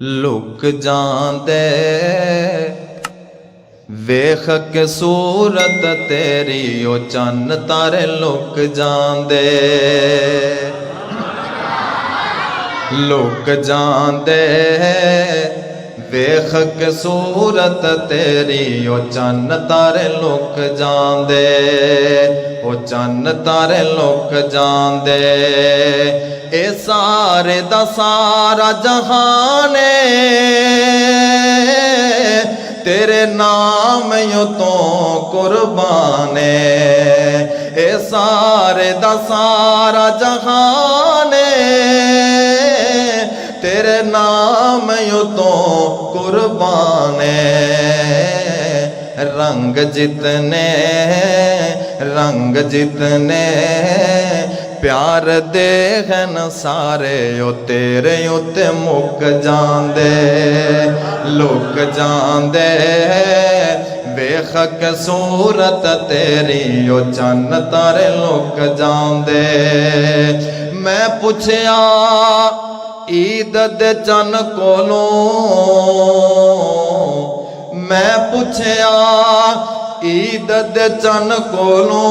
look जांदे वेख के सूरत तेरी ओ चन्न तारे लुक जांदे लुक जांदे वेख के सूरत तेरी ओ चन्न तारे लुक जांदे ओ चन्न तारे लुक जांदे ए सारे दा सारा जहाने तेरे नाम यो तो कुर्बाने ए सारे दा सारा जहाने तेरे नाम यो तो कुर्बाने रंग जितने प्यार देखन सारे ओ तेरे उत्ते मुक जांदे लुक जांदे वेख के सूरत तेरी ओ चन्न तारे लुक जांदे मैं पुछया ईद दे चन्न कोलों मैं पुछया ईद दे चन्न कोलों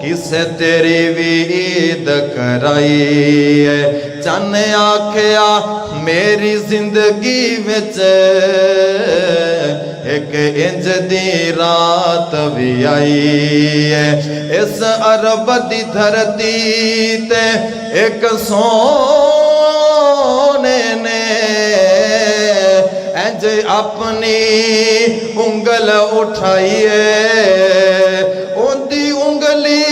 किसे तेरी भी ईद कराई है चन्न आखया मेरी जिंदगी विच एक इंज दी रात भी आई है इस अरब दी धरती ते एक सोने ने इंज अपनी उंगल उठाई है उनदी उंगली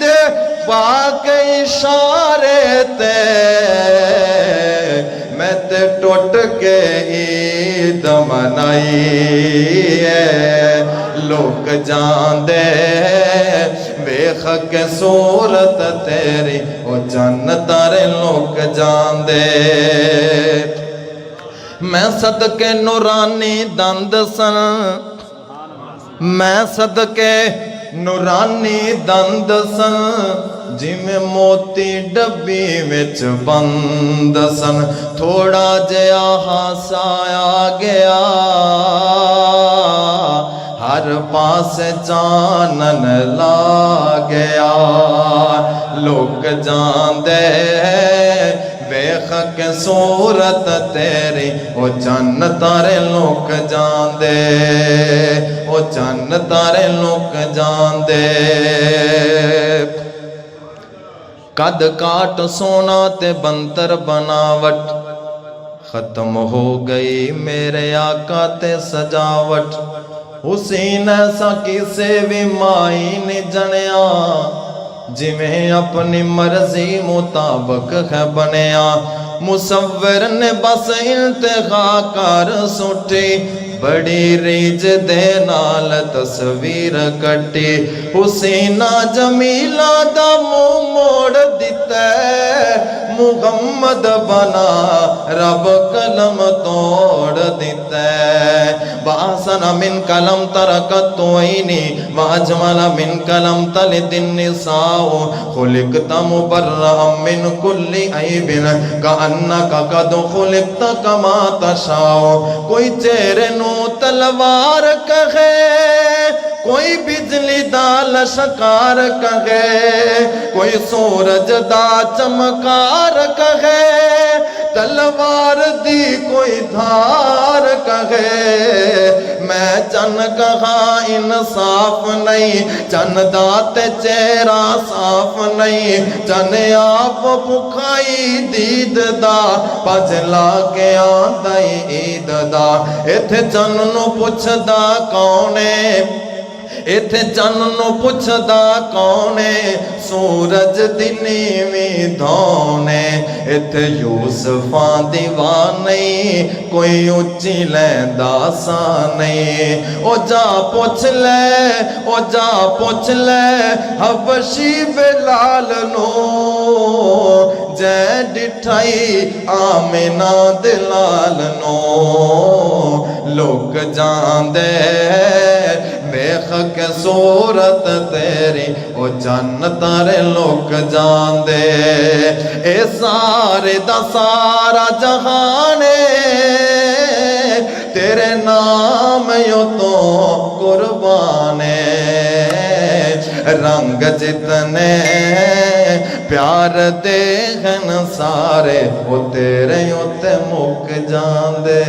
दे पाक इशारे ते मैं ते टुट के ईद मनाई है लोग जांदे वेख के सूरत तेरी ओ चन्न तारे लोग जांदे मैं सदके नूरानी दंद सन मैं सदके नूरानी दंद सन जिमें मोती डब्बी विच बंद सन थोड़ा जिहा हासाया गया हर पास चानन ला गया लोग जांदे वेख के सूरत तेरी ओ चन्न तारे लोक जांदे ओ चन्न तारे लोक जांदे कद काट सोना ते बंतर बनावट खत्म हो गई मेरे आका ते सजावट हुसैन ऐसा किसे भी माई ने जनिया जिमें अपनी मर्जी मुताबक है बनया मुसव्विर ने बस इंतहा कर सुटी बड़ी रीज दे नाल तस्वीर कटी हुसैना जमीला दा मुंह मोड़ दिता मुहम्मद बना रब कलम तोड़ दिता बासना मिन कलम तरकत तोइनी वाजमला मिन कलम तलिदिन निसाओ खुलिकता मुबर्रअम मिन कुल्ली ऐबिन कअन्नका कद खुलिकता कमा तशाओ कोई चेहरे नू तलवार कहे कोई बिजली दा लश्कार कहे कोई सूरज दा चमकार कहे तलवार दी कोई धार कहे मैं चन कहा इंसाफ नहीं चन दा ते चेहरा साफ नहीं चन आप भुखाई दीद दा भज ला के आंदा ईद दा इथे चन नू पुछदा कौन है इथे चन नू पुछदा कौन है सूरज दी नीवीं धौने इथे यूसुफां दी वाह नहीं कोई उच्ची लैंदा सा नहीं ओ जा पुछ ले हबशी बिलाल नू जै डिठाई आमिना दिलाल नू लोग जांदे ویخ کے صورت تیری او چن تارے لوک جاندے اے سارے دا سارا جہانے تیرے نام یو تو قربانے رنگ جتنے پیار دیکھن سارے وہ تیرے یوں تے مک جاندے